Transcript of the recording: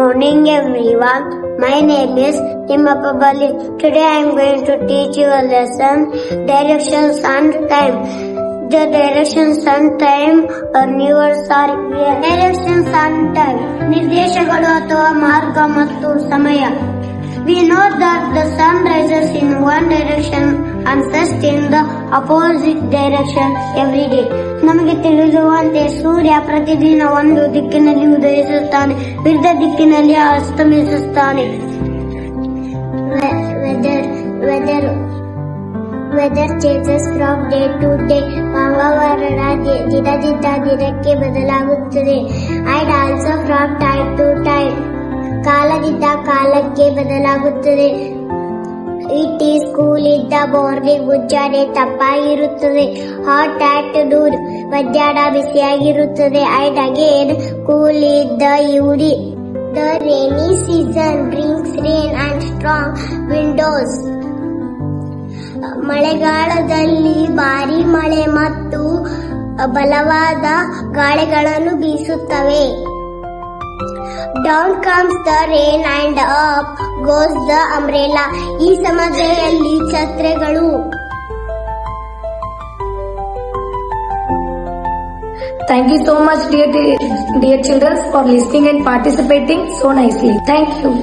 morning everyone. My name is Timappa Bali. Today I am going to teach you a lesson, directions and time. The directions and time are words are here. Directions and time. ನಿರ್ದೇಶಗಳು ಅಥವಾ ಮಾರ್ಗ ಮತ್ತು ಸಮಯ. We know that the sun rises in one direction and sets in the opposite direction every day. ನಮಗೆ ತಿಳಿದಿರುವಂತೆ ಸೂರ್ಯ ಪ್ರತಿದಿನ ಒಂದು ದಿಕ್ಕಿನಲ್ಲಿ ಉದಯಿಸುತ್ತಾನೆ, ವಿರುದ್ಧ ದಿಕ್ಕಿನಲ್ಲಿ ಅಸ್ತಮಿಸುತ್ತಾನೆ. Weather changes from day to day. ವಾತಾವರಣ ದಿನದಿಂದ ದಿನಕ್ಕೆ ಬದಲಾಗುತ್ತದೆ. And also from time to time. ಕಾಲದಿಂದ ಕಾಲಕ್ಕೆ ಬದಲಾಗುತ್ತದೆ. It is cool in the morning. ಮುಂಜಾನೆ ತಂಪಾಗಿರುತ್ತದೆ. Hot at noon. ಮಧ್ಯಾಹ್ನ ಬಿಸಿಯಾಗಿರುತ್ತದೆ. And again cool in the evening. The rainy season brings rain and strong windows. ಮಳೆಗಾಲದಲ್ಲಿ ಭಾರಿ ಮಳೆ ಮತ್ತು ಬಲವಾದ ಗಾಳಿಗಳನ್ನು ಬೀಸುತ್ತವೆ. Down comes the rain and up goes the umbrella. ಈ ಸಮಸ್ಯೆಯಲ್ಲಿ ಛತ್ರಿಗಳು. Thank you so much dear children for listening and participating so nicely. Thank you.